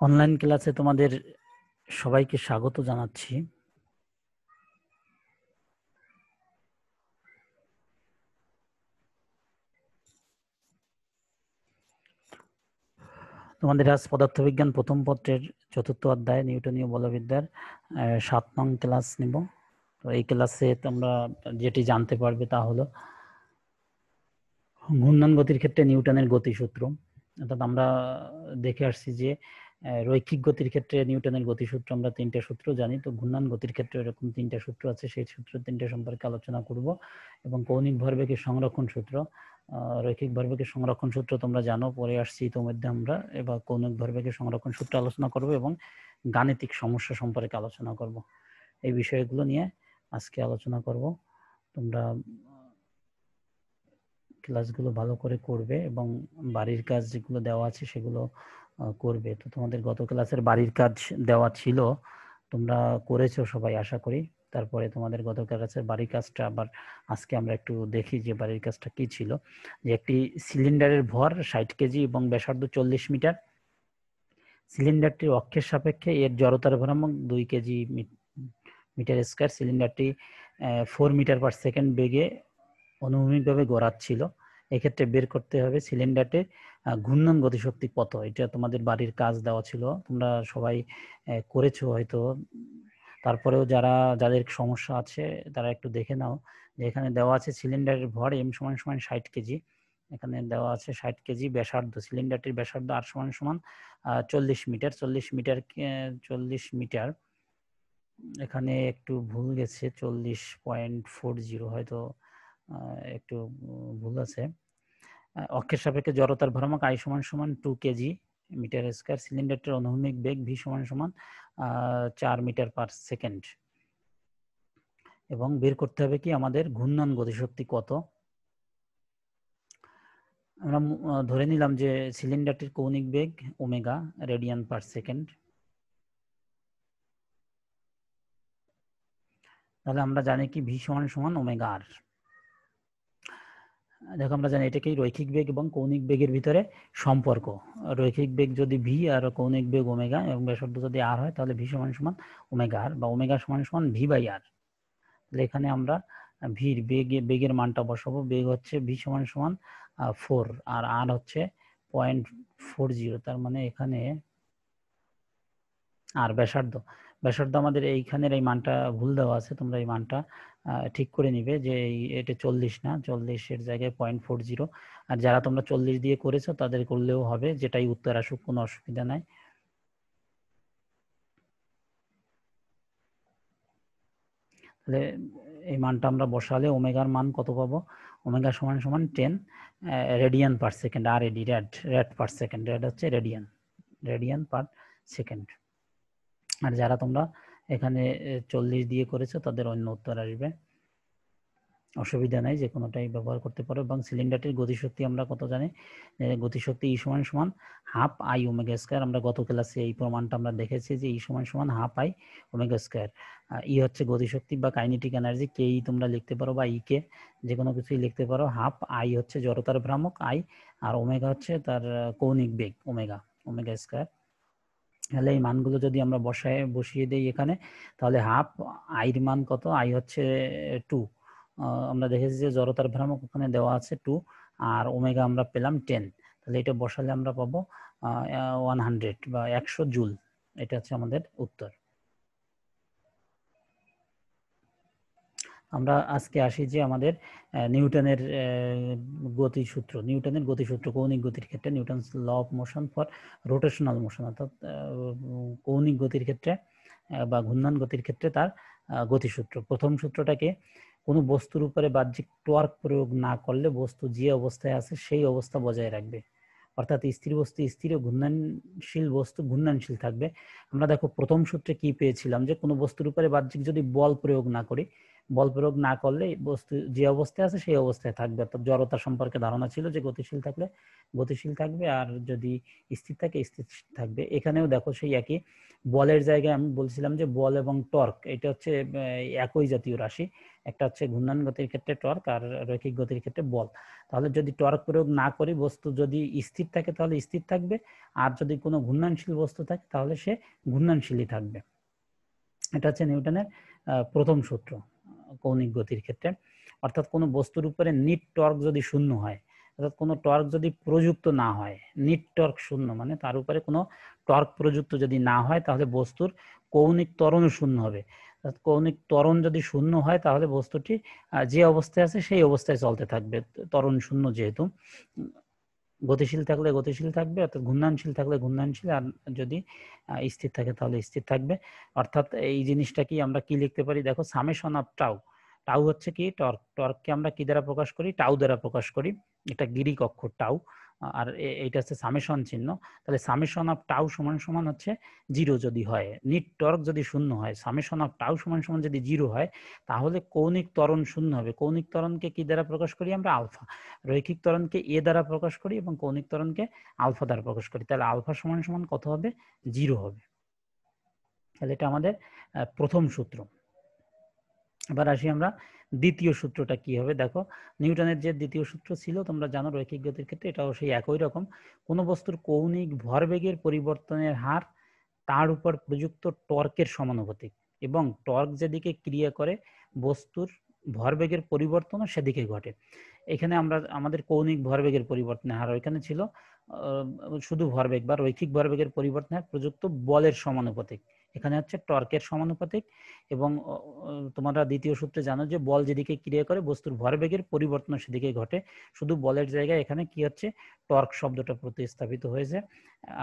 Online ক্লাসে তোমাদের সবাইকে স্বাগত জানাচ্ছি। তোমাদের আজ পদার্থবিজ্ঞান প্রথম পত্রের ৪র্থ অধ্যায় নিউটনীয় বলবিদ্যার ৭ নং ক্লাস নিব। তো এই ক্লাসে তোমরা যেটি জানতে পারবে তা হলো ঘূর্ণন গতির ক্ষেত্রে নিউটনের গতিসূত্র। অর্থাৎ আমরা দেখে আসছি যে রৈখিক গতির ক্ষেত্রে নিউটনের গতিসূত্র আমরা ৩টে সূত্র জানি, তো ঘূর্ণন গতির ক্ষেত্রে এরকম ৩টে সূত্র আছে, সেই সূত্র ৩টে সম্পর্কে আলোচনা করব। এবং কৌণিক ভরবেগের সংরক্ষণ সূত্র, রৈখিক ভরবেগের সংরক্ষণ সূত্র তোমরা জানো, পরে আসছি ইতিমধ্যে আমরা। এবার কৌণিক ভরবেগের সংরক্ষণ সূত্র আলোচনা করব এবং গাণিতিক সমস্যা সম্পর্কে আলোচনা করব। এই বিষয়গুলো নিয়ে আজকে আলোচনা করব। তোমরা ক্লাসগুলো ভালো করে করবে এবং বাড়ির কাজ যেগুলো দেওয়া আছে সেগুলো করবে। তো তোমাদের গত ক্লাসের বাড়ির কাজ দেওয়া ছিল, তোমরা করেছো সবাই আশা করি। তারপরে তোমাদের গত ক্লাসের বাড়ির কাজটা আবার আজকে আমরা একটু দেখি যে বাড়ির কাজটা কি ছিল। যে একটি সিলিন্ডারের ভর 60 কেজি এবং ব্যাসার্ধ 40 মিটার। সিলিন্ডারটির অক্ষের সাপেক্ষে এর জড়তার ভরামক 2 কেজি মিটার স্কয়ার। সিলিন্ডারটি 4 মিটার পার সেকেন্ড বেগে অনুভূমিকভাবে গড়াচ্ছিল। এক্ষেত্রে বের করতে হবে সিলিন্ডারটির ঘূর্ণন গতিশক্তি কত। এটা তোমাদের বাড়ির কাজ দেওয়া ছিল, তোমরা সবাই করেছো হয়তো। তারপরেও যাদের সমস্যা আছে তারা একটু দেখে নাও যে এখানে দেওয়া আছে সিলিন্ডারের ভর m সমান সমান 60 কেজি। এখানে দেওয়া আছে 60 কেজি ব্যাসার্ধ, সিলিন্ডারটির ব্যাসার্ধ r সমান সমান 40 মিটার। 40 মিটার এখানে একটু ভুল গেছে, 40.40 হয়তো একটু ভুল আছে। অক্ষের সাপেক্ষে জড়তার ভরামক I সমান সমান 2 কেজি মিটার স্কয়ার। সিলিন্ডারটির অনুভূমিক বেগ v সমান সমান 4 মিটার পার সেকেন্ড। এবং বের করতে হবে কি আমাদের ঘূর্ণন গতিশক্তি কত। আমরা ধরে নিলাম যে সিলিন্ডারটির কৌণিক বেগ ওমেগা রেডিয়ান পার সেকেন্ড। তাহলে আমরা জানি কি v সমান সমান ওমেগা r। দেখো আমরা জানি এটাকেই রৈখিক বেগ এবং কৌণিক বেগের ভিতরে সম্পর্ক। রৈখিক বেগ যদি v আর কৌণিক বেগ ওমেগা এবং ব্যাসার্ধ যদি r হয় তাহলে v সমান সমান ওমেগা r বা ওমেগা সমান সমান v বাই r। তাহলে এখানে আমরা ভির বেগের মানটা বসাবো। বেগ হচ্ছে v সমান সমান 4 আর r হচ্ছে 0.40। তার মানে এখানে আর ব্যাসার্ধ আমাদের এইখানের এই মানটা ভুল দেওয়া আছে, তোমরা এই মানটা ঠিক করে নিবে যে এটা 40 না, 40-এর জায়গায় 0.40। আর যারা তোমরা 40 দিয়ে করেছো তাদের করলেও হবে, যেটাই উত্তর আসুক কোনো অসুবিধা নাই। তাহলে এই মানটা আমরা বসালে ওমেগার মান কত পাবো? ওমেগা সমান সমান 10 রেডিয়ান পার সেকেন্ড। আর এডি রেড পার সেকেন্ড, রেড হচ্ছে রেডিয়ান পার সেকেন্ড। আর যারা তোমরা এখানে 40 দিয়ে করেছো তাদের অন্য উত্তর আসবে, অসুবিধা নাই, যে কোনোটাই ব্যবহার করতে পারো। এবং সিলিন্ডারটির গতিশক্তি আমরা কত জানি? গতিশক্তি ই সমান সমান হাফ আই ওমেগা স্কয়ার। আমরা গত ক্লাসে এই প্রমাণটা আমরা দেখেছি যে ই সমান সমান হাফ আই ওমেগা স্কয়ার। ই হচ্ছে গতিশক্তি বা কাইনেটিক এনার্জি, কে ই তোমরা লিখতে পারো বা ই কে যে কোনো কিছুই লিখতে পারো। হাফ আই হচ্ছে জড়তার ভ্রামক আই, আর ওমেগা হচ্ছে তার কৌণিক বেগ ওমেগা স্কয়ার। তাহলে এই মানগুলো যদি আমরা বসিয়ে দেই এখানে, তাহলে হাফ আইর মান কত? আই হচ্ছে 2। আমরা দেখেছি যে জড়তার ভ্রামক ওখানে দেওয়া আছে 2 আর ওমেগা আমরা পেলাম 10। তাহলে এটা বসালে আমরা পাবো 100 বা 100 জুল। এটা হচ্ছে আমাদের উত্তর। আমরা আজকে আসি যে আমাদের নিউটনের গতিসূত্র কৌণিক গতির ক্ষেত্রে, Newton's law of motion for rotational motion, অর্থাৎ কৌণিক গতির ক্ষেত্রে বা ঘূর্ণন গতির ক্ষেত্রে তার গতিসূত্র। প্রথম সূত্রটাকে কোনো বস্তুর উপরে বাহ্যিক টর্ক প্রয়োগ না করলে বস্তু যে অবস্থায় আছে সেই অবস্থা বজায় রাখবে। অর্থাৎ স্থির বস্তু স্থির ও ঘূর্ণনশীল বস্তু ঘূর্ণনশীল থাকবে। আমরা দেখো প্রথম সূত্রে কি পেয়েছিলাম, যে কোনো বস্তুর উপরে বাহ্যিক যদি বল প্রয়োগ না করি, বল প্রয়োগ না করলে বস্তু যে অবস্থায় আছে সেই অবস্থায় থাকবে। অর্থাৎ জড়তা সম্পর্কে ধারণা ছিল যে গতিশীল থাকলে গতিশীল থাকবে, আর যদি স্থির থাকে স্থির থাকবে। এখানেও দেখো সেই একই বলের জায়গায় আমি বলছিলাম যে বল এবং টর্ক এটা হচ্ছে একই জাতীয় রাশি। একটা হচ্ছে ঘূর্ণন গতির ক্ষেত্রে টর্ক আর রৈখিক গতির ক্ষেত্রে বল। তাহলে যদি টর্ক প্রয়োগ না করি বস্তু যদি স্থির থাকে তাহলে স্থির থাকবে, আর যদি কোনো ঘূর্ণনশীল বস্তু থাকে তাহলে সে ঘূর্ণনশীলই থাকবে। এটা হচ্ছে নিউটনের প্রথম সূত্র কৌণিক গতির ক্ষেত্রে। অর্থাৎ কোনো বস্তুর উপরে নিট টর্ক যদি শূন্য হয়, অর্থাৎ কোনো টর্ক যদি প্রযুক্ত না হয়, নিট টর্ক শূন্য মানে তার উপরে কোনো টর্ক প্রযুক্ত যদি না হয় তাহলে বস্তুর কৌণিক ত্বরণও শূন্য হবে। অর্থাৎ কৌণিক ত্বরণ যদি শূন্য হয় তাহলে বস্তুটি যে অবস্থায় আছে সেই অবস্থায় চলতে থাকবে, ত্বরণ শূন্য যেহেতু। গতিশীল থাকলে গতিশীল থাকবে, অর্থাৎ ঘূর্ণনশীল থাকলে ঘূর্ণনশীল, আর যদি স্থির থাকে তাহলে স্থির থাকবে। অর্থাৎ এই জিনিসটা কি আমরা কি লিখতে পারি দেখো, সামেশন অফ টাউ। টাউ হচ্ছে কি টর্ক, টর্ককে আমরা কি দ্বারা প্রকাশ করি, টাউ দ্বারা প্রকাশ করি। এটা গ্রিক অক্ষর টাউ, আর এইটা হচ্ছে সামেশন চিহ্ন। তাহলে সামেশন অফ টাউ সমান সমান হচ্ছে 0 যদি হয়, নিট টর্ক যদি শূন্য হয়, সামেশন অফ টাউ সমান সমান যদি 0 হয় তাহলে কৌণিক ত্বরণ শূন্য হবে। কৌণিক ত্বরণকে কি দ্বারা প্রকাশ করি আমরা, আলফা। রৈখিক ত্বরণকে এ দ্বারা প্রকাশ করি এবং কৌণিক ত্বরণকে আলফা দ্বারা প্রকাশ করি। তাহলে আলফা সমান সমান কত হবে, 0 হবে। তাহলে এটা আমাদের প্রথম সূত্র। এবার আসি আমরা দ্বিতীয় সূত্রটা কি হবে দেখো। নিউটনের যে দ্বিতীয় সূত্র ছিল তোমরা জানো রৈখিক গতির ক্ষেত্রে, এটাও সেই একই রকম। কোনো বস্তুর কৌণিক ভরবেগের পরিবর্তনের হার তার উপর প্রযুক্ত টর্কের সমানুপাতিক, এবং টর্ক যেদিকে ক্রিয়া করে বস্তুর ভরবেগের পরিবর্তনও সেদিকে ঘটে। এখানে আমরা আমাদের কৌণিক ভরবেগের পরিবর্তনের হার, ওইখানে ছিল শুধু ভরবেগ বা রৈখিক ভরবেগের পরিবর্তনের হার প্রযুক্ত বলের সমানুপাতিক, এখানে হচ্ছে টর্কের সমানুপাতিক। এবং তোমরা দ্বিতীয় সূত্রে জানো যে বল যেদিকে ক্রিয়া করে বস্তুর ভরবেগের পরিবর্তন সেদিকে ঘটে, শুধু বলের জায়গায় এখানে কি হচ্ছে টর্ক শব্দটা প্রতিস্থাপিত হয়েছে,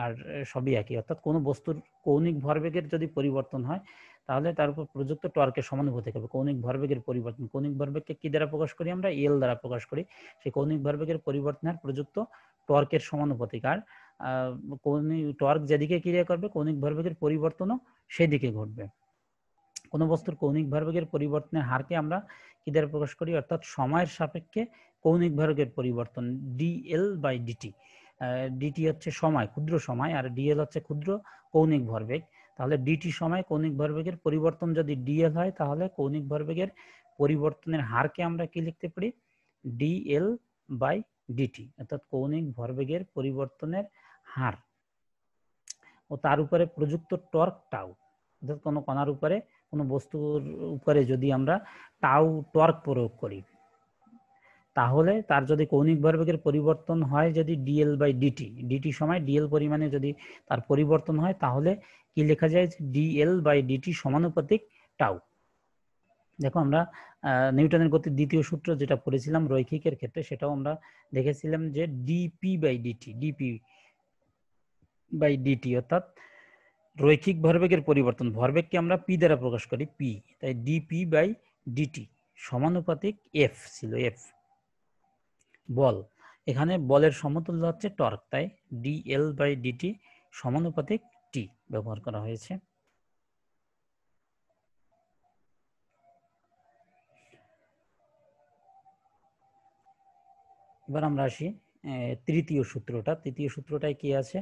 আর সবই একই। অর্থাৎ কোনো বস্তুর কৌণিক ভরবেগের যদি পরিবর্তন হয় তাহলে তার উপর প্রযুক্ত টর্কের সমানুপাতিক হবে। কৌণিক ভরবেগের পরিবর্তন, কৌণিক ভরবেগকে কি দ্বারা প্রকাশ করি আমরা, এল দ্বারা প্রকাশ করি। সেই কৌণিক ভরবেগের পরিবর্তনের প্রযুক্ত টর্কের সমানুপাতিক, আর কৌণিক টর্ক যেদিকে ক্রিয়া করবে কৌণিক ভরবেগের পরিবর্তনও সেদিকে ঘটবে। কোনো বস্তুর কৌণিক ভরবেগের পরিবর্তনের হারকে আমরা কি দ্বারা প্রকাশ করি, অর্থাৎ সময়ের সাপেক্ষে কৌণিক ভরবেগের পরিবর্তন ডিএল বাই ডিটি। ডিটি হচ্ছে সময়, ক্ষুদ্র সময়, আর ডিএল হচ্ছে ক্ষুদ্র কৌণিক ভরবেগ। তাহলে ডিটি সময় কৌণিক ভরবেগের পরিবর্তন যদি ডিএল হয় তাহলে কৌণিক ভরবেগের পরিবর্তনের হারকে আমরা কি লিখতে পারি, ডিএল বাই ডিটি, অর্থাৎ কৌণিক ভরবেগের পরিবর্তনের হার ও তার উপরে প্রযুক্ত টর্ক টাউ। অর্থাৎ কোনো কণার উপরে কোনো বস্তুর উপরে যদি আমরা টাউ টর্ক প্রয়োগ করি তাহলে তার যদি কৌণিক ভরবেগের পরিবর্তন হয় যদি ডিএল বাই ডিটি, ডিটি সময় ডিএল পরিমাণে যদি তার পরিবর্তন হয় তাহলে কি লেখা যায়, ডিএল বাই ডিটি সমানুপাতিক টাউ। দেখো আমরা নিউটনের গতির দ্বিতীয় সূত্র যেটা পড়েছিলাম রৈখিকের ক্ষেত্রে সেটাও আমরা দেখেছিলাম যে dp by dt, dp by dt অর্থাৎ রৈখিক ভরবেগের পরিবর্তন, ভরবেগকে আমরা পি দ্বারা প্রকাশ করি পি, তাই ডিপি বাই ডিটি সমানুপাতিক এফ ছিল, এফ বল। এখানে বলের সমতুল্য হচ্ছে টর্ক, তাই ডিএল বাই ডিটি সমানুপাতিক টি ব্যবহার করা হয়েছে। এবার আমরা আসি তৃতীয় সূত্রটা। তৃতীয় সূত্রটায় কি আছে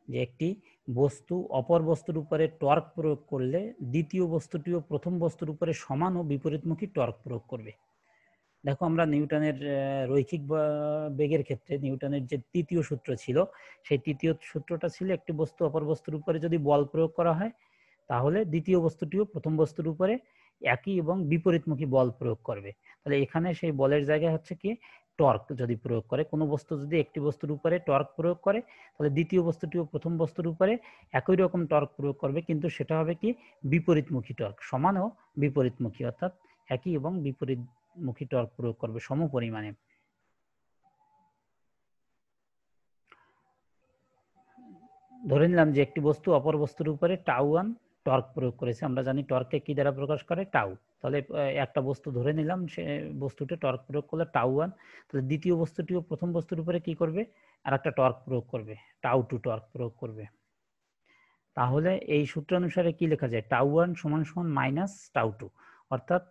যে একটি বস্তু অপর বস্তুর উপরে টর্ক প্রয়োগ করলে দ্বিতীয় বস্তুটিও প্রথম বস্তুর উপরে সমান ও বিপরীতমুখী টর্ক প্রয়োগ করবে। দেখো আমরা নিউটনের রৈখিক বেগের ক্ষেত্রে নিউটনের যে তৃতীয় সূত্র ছিল সেই তৃতীয় সূত্রটা ছিল একটি বস্তু অপর বস্তুর উপরে যদি বল প্রয়োগ করা হয় তাহলে দ্বিতীয় বস্তুটিও প্রথম বস্তুর উপরে একই এবং বিপরীতমুখী বল প্রয়োগ করবে। তাহলে এখানে সেই বলের জায়গায় হচ্ছে কি টর্ক যদি প্রয়োগ করে, কোনো বস্তু যদি একটি বস্তুর উপরে টর্ক প্রয়োগ করে তাহলে দ্বিতীয় বস্তুটিও প্রথম বস্তুর উপরে একই রকম টর্ক প্রয়োগ করবে, কিন্তু সেটা হবে কি বিপরীতমুখী টর্ক, সমান ও বিপরীতমুখী, অর্থাৎ একই এবং বিপরীতমুখী টর্ক প্রয়োগ করবে সম পরিমাণে। ধরে নিলাম যে একটি বস্তু অপর বস্তুর উপরে টাউ ওয়ান টর্ক প্রয়োগ করেছে, আমরা জানি টর্ককে কি দ্বারা প্রকাশ করে টাউ। তাহলে একটা বস্তু ধরে নিলাম সে বস্তুতে টর্ক প্রয়োগ করলে টাউ ওয়ান, তাহলে দ্বিতীয় বস্তুটিও প্রথম বস্তুর উপরে কি করবে আর একটা টর্ক প্রয়োগ করবে, টাউ টু টর্ক প্রয়োগ করবে। তাহলে এই সূত্র অনুসারে কি লেখা যায়, টাউ ওয়ান সমান সমান মাইনাস টাউ টু, অর্থাৎ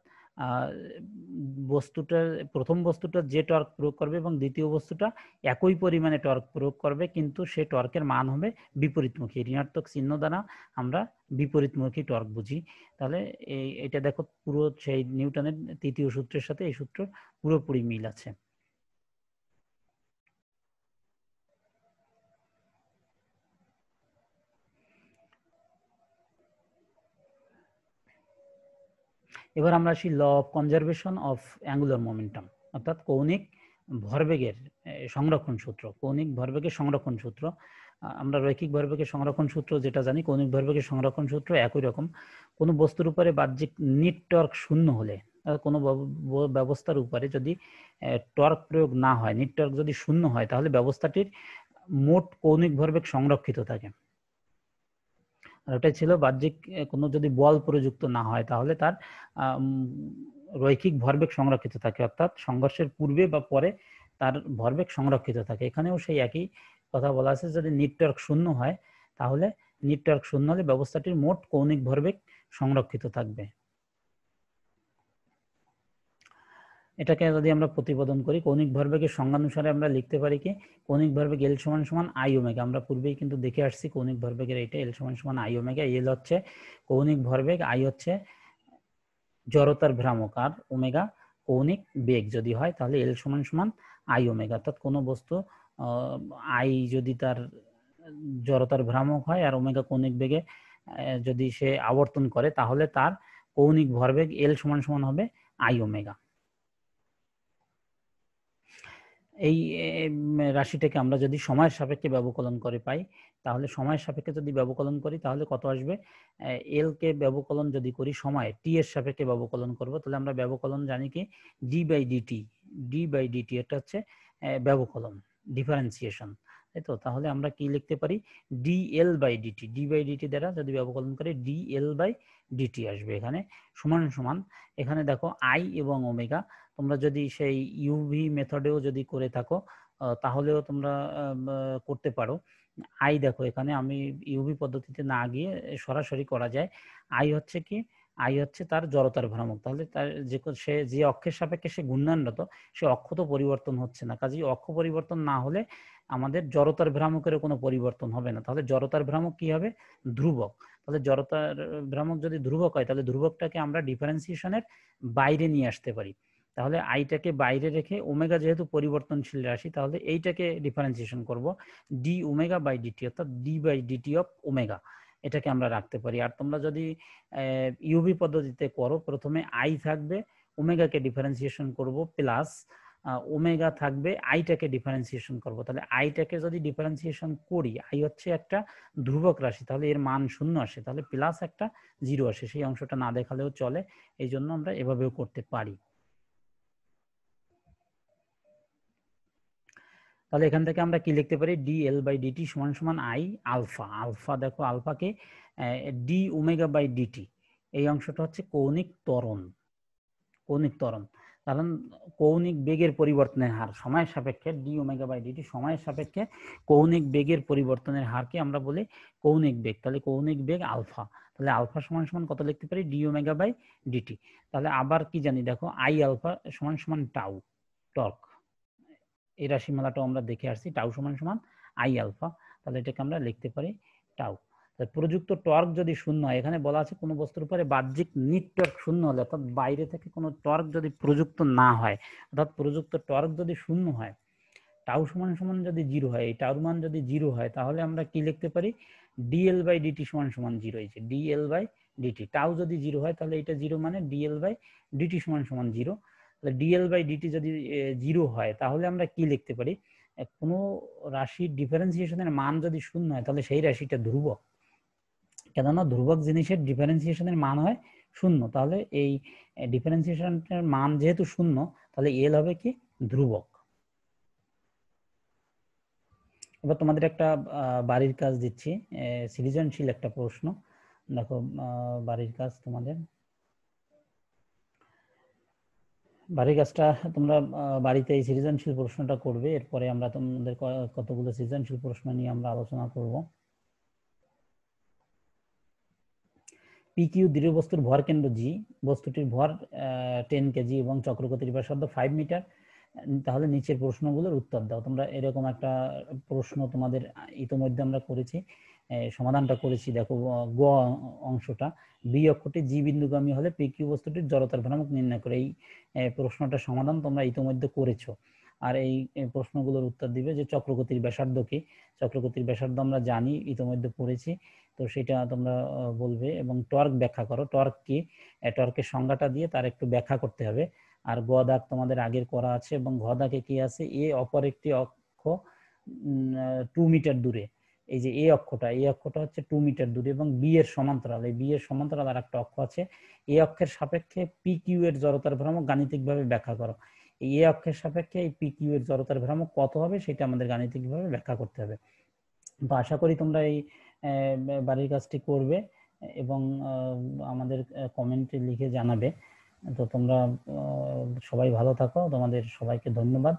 বস্তুটার প্রথম বস্তুটা যে টর্ক প্রয়োগ করবে এবং দ্বিতীয় বস্তুটা একই পরিমাণে টর্ক প্রয়োগ করবে, কিন্তু সে টর্কের মান হবে বিপরীতমুখী। ঋণাত্মক চিহ্ন দ্বারা আমরা বিপরীতমুখী টর্ক বুঝি। তাহলে এটা দেখো পুরো সেই নিউটনের তৃতীয় সূত্রের সাথে এই সূত্র পুরোপুরি মিল আছে। এবার আমরা আসি law of conservation of angular momentum, অর্থাৎ কৌণিক ভরবেগের সংরক্ষণ সূত্র। কৌণিক ভরবেগের সংরক্ষণ সূত্র, আমরা রৈখিক ভরবেগের সংরক্ষণ সূত্র যেটা জানি, কৌণিক ভরবেগের সংরক্ষণ সূত্র একই রকম। কোনো বস্তুর উপরে বাহ্যিক নিট টর্ক শূন্য হলে, কোনো ব্যবস্থার উপরে যদি টর্ক প্রয়োগ না হয়, নিট টর্ক যদি শূন্য হয়, তাহলে ব্যবস্থাটির মোট কৌণিক ভরবেগ সংরক্ষিত থাকে। আর ওটাই ছিল বাহ্যিক কোনো যদি বল প্রযুক্ত না হয়, তাহলে তার রৈখিক ভরবেগ সংরক্ষিত থাকে, অর্থাৎ সংঘর্ষের পূর্বে বা পরে তার ভরবেগ সংরক্ষিত থাকে। এখানেও সেই একই কথা বলা আছে, যদি নিট টর্ক শূন্য হয়, তাহলে নিট টর্ক শূন্য হলে ব্যবস্থাটির মোট কৌণিক ভরবেগ সংরক্ষিত থাকবে। এটাকে যদি আমরা প্রতিপাদন করি, কৌণিক ভরবেগের সংজ্ঞানুসারে আমরা লিখতে পারি কি, কৌণিক ভরবেগ এল সমান সমান আই ওমেগা। আমরা পূর্বেই কিন্তু দেখে আসছি কৌণিক ভরবেগের এইটা, এল সমান সমান আই ওমেগা। এল হচ্ছে কৌণিক ভরবেগ, আই হচ্ছে জড়তার ভ্রামক, আর ওমেগা কৌণিক বেগ যদি হয়, তাহলে এল সমান সমান আই ওমেগা। অর্থাৎ কোনো বস্তু আই যদি তার জড়তার ভ্রামক হয় আর ওমেগা কৌণিক বেগে যদি সে আবর্তন করে, তাহলে তার কৌণিক ভরবেগ এল সমান সমান হবে আই ওমেগা। এই রাশিটাকে আমরা যদি সময়ের সাপেক্ষে ব্যবকলন করে পাই, তাহলে সময়ের সাপেক্ষে যদি ব্যবকলন করি, তাহলে কত আসবে? এল কে ব্যবকলন যদি করি সময় টি এর সাপেক্ষে ব্যবকলন করব, তাহলে আমরা ব্যবকলন জানি কি d by dt. D by dt এটা হচ্ছে ব্যবকলন, ডিফারেন্সিয়েশন, তাই তো? তাহলে আমরা কি লিখতে পারি? D L by dt. D by dt দ্বারা যদি ব্যবকলন করি, ডি এল বাই ডিটি আসবে এখানে, সমান সমান, এখানে দেখো আই এবং ওমেগা। তোমরা যদি সেই ইউভি মেথডেও যদি করে থাকো, তাহলেও তোমরা করতে পারো। আই দেখো এখানে আমি ইউভি পদ্ধতিতে না গিয়ে সরাসরি করা যায়। আই হচ্ছে কি, আই হচ্ছে তার জড়তার ভ্রামক। তাহলে তার সে যে অক্ষের সাপেক্ষে সে ঘূর্ণায়নরত, সে অক্ষ তো পরিবর্তন হচ্ছে না, কাজেই অক্ষ পরিবর্তন না হলে আমাদের জড়তার ভ্রামকেরও কোনো পরিবর্তন হবে না। তাহলে জড়তার ভ্রামক কি হবে? ধ্রুবক। তাহলে জড়তার ভ্রামক যদি ধ্রুবক হয়, তাহলে ধ্রুবকটাকে আমরা ডিফারেন্সিয়েশনের বাইরে নিয়ে আসতে পারি। তাহলে আইটাকে বাইরে রেখে, ওমেগা যেহেতু পরিবর্তনশীল রাশি, তাহলে এইটাকে ডিফারেন্সিয়েশন করব ডি ওমেগা বাই ডিটি, অর্থাৎ d by dt of omega, এটাকে আমরা রাখতে পারি। আর তোমরা যদি ইউভি পদ্ধতিতে করো, প্রথমে আই থাকবে, ওমেগাকে ডিফারেন্সিয়েশন করব, প্লাস ওমেগা থাকবে, আইটাকে ডিফারেন্সিয়েশন করব। তাহলে আইটাকে যদি ডিফারেন্সিয়েশন করি, আই হচ্ছে একটা ধ্রুবক রাশি, তাহলে এর মান শূন্য আসে, তাহলে প্লাস একটা জিরো আসে। সেই অংশটা না দেখালেও চলে, এই জন্য আমরা এভাবেও করতে পারি। তাহলে এখান থেকে আমরা কি লিখতে পারি? ডি এল বাই ডিটি সমান সমান আই আলফা। আলফা দেখো, আলফাকে ডি ওমেগা বাই ডিটি, এই অংশটা হচ্ছে কৌণিক ত্বরণ। কৌণিক ত্বরণ, কারণ কৌণিক বেগের পরিবর্তনের হার সময়ের সাপেক্ষে, ডি ওমেগা বাই ডিটি সময়ের সাপেক্ষে কৌণিক বেগের পরিবর্তনের হারকে আমরা বলি কৌণিক বেগ। তাহলে কৌণিক বেগ আলফা, তাহলে আলফা সমান সমান কত লিখতে পারি? D omega by dt. তাহলে আবার কি জানি, দেখো আই আলফা সমান সমান টাউ টর্ক, এই রাশিমালাটাও আমরা দেখে আসছি, টাউ সমান সমান আই আলফা। তাহলে এটাকে আমরা লিখতে পারি টাউ। প্রযুক্ত টর্ক যদি শূন্য হয়, এখানে বলা আছে কোনো বস্তুর উপরে বাহ্যিক নিট টর্ক শূন্য হলে, অর্থাৎ বাইরে থেকে কোনো টর্ক যদি প্রযুক্ত না হয়, অর্থাৎ প্রযুক্ত টর্ক যদি শূন্য হয়, টাউ সমান সমান যদি জিরো হয়, এই টাউর মান যদি জিরো হয়, তাহলে আমরা কি লিখতে পারি? ডিএল বাই ডিটি সমান সমান জিরো। হয়েছে ডিএল বাই ডিটি, টাউ যদি জিরো হয়, তাহলে এটা জিরো, মানে ডিএল বাই ডিটি সমান সমান জিরো। ডিএল বাই ডিটি যদি জিরো হয়, তাহলে আমরা কি লিখতে পারি? কোনো রাশির ডিফারেন্সিয়েশনের মান যদি শূন্য হয়, তাহলে সেই রাশিটা ধ্রুবক, কেননা ধ্রুবক জিনিসের ডিফারেন্সিয়েশনের মান হয় শূন্য। তাহলে এই ডিফারেন্সিয়েশনের মান যেহেতু শূন্য, তাহলে এল হবে কি? ধ্রুবক। এবার তোমাদের একটা বাড়ির কাজ দিচ্ছি, সৃজনশীল একটা প্রশ্ন। দেখো বাড়ির কাজ তোমাদের, বাড়ির কাজটা তোমরা বাড়িতে এই সৃজনশীল প্রশ্নটা করবে, এরপরে আমরা তোমাদের কতগুলো সৃজনশীল প্রশ্ন নিয়ে আমরা আলোচনা করব। পিকিউ দৃঢ় বস্তুর ভর কেন্দ্র জি, বস্তুটির ভর 10 কেজি এবং চক্রগতির ব্যাসার্ধ 5 মিটার, তাহলে নিচের প্রশ্নগুলোর উত্তর দাও। তোমরা এরকম একটা প্রশ্ন তোমাদের ইতোমধ্যে আমরা করেছি, সমাধানটা করেছি। দেখো গ অংশটা, বি অক্ষটি জি বিন্দুগামী হলে পিকিউ বস্তুটির জড়তার ভ্রামক নির্ণয় করে, এই প্রশ্নটার সমাধান তোমরা ইতোমধ্যে করেছো। আর এই প্রশ্নগুলোর উত্তর দিবে যে চক্রগতির ব্যাসার্ধ কি, চক্রগতির ব্যাসার্ধ আমরা জানি, ইতোমধ্যে পড়েছি, তো সেটা তোমরা বলবে। এবং টর্ক ব্যাখ্যা করো, টর্ক কি, টর্কের সংজ্ঞাটা দিয়ে তার একটু ব্যাখ্যা করতে হবে। আর গ দাগ তোমাদের আগের করা আছে, এবং ঘ দাগে কি আছে, এ অপর একটি অক্ষ 2 মিটার দূরে, এই যে এ অক্ষটা, এই অক্ষটা হচ্ছে 2 মিটার দূরে, এবং বি এর সমান্তরাল, এই বি এর সমান্তরাল আর একটা অক্ষ আছে, এ অক্ষের সাপেক্ষে পি কিউ এর জড়তার ভ্রামক গাণিতিকভাবে ব্যাখ্যা করো। এই এ অক্ষের সাপেক্ষে এই পি কিউ এর জড়তার ভ্রামক কত হবে সেটা আমাদের গাণিতিকভাবে ব্যাখ্যা করতে হবে। তো আশা করি তোমরা এই বাড়ির কাজটি করবে এবং আমাদের কমেন্টে লিখে জানাবে। তো তোমরা সবাই ভালো থাকো, তোমাদের সবাইকে ধন্যবাদ।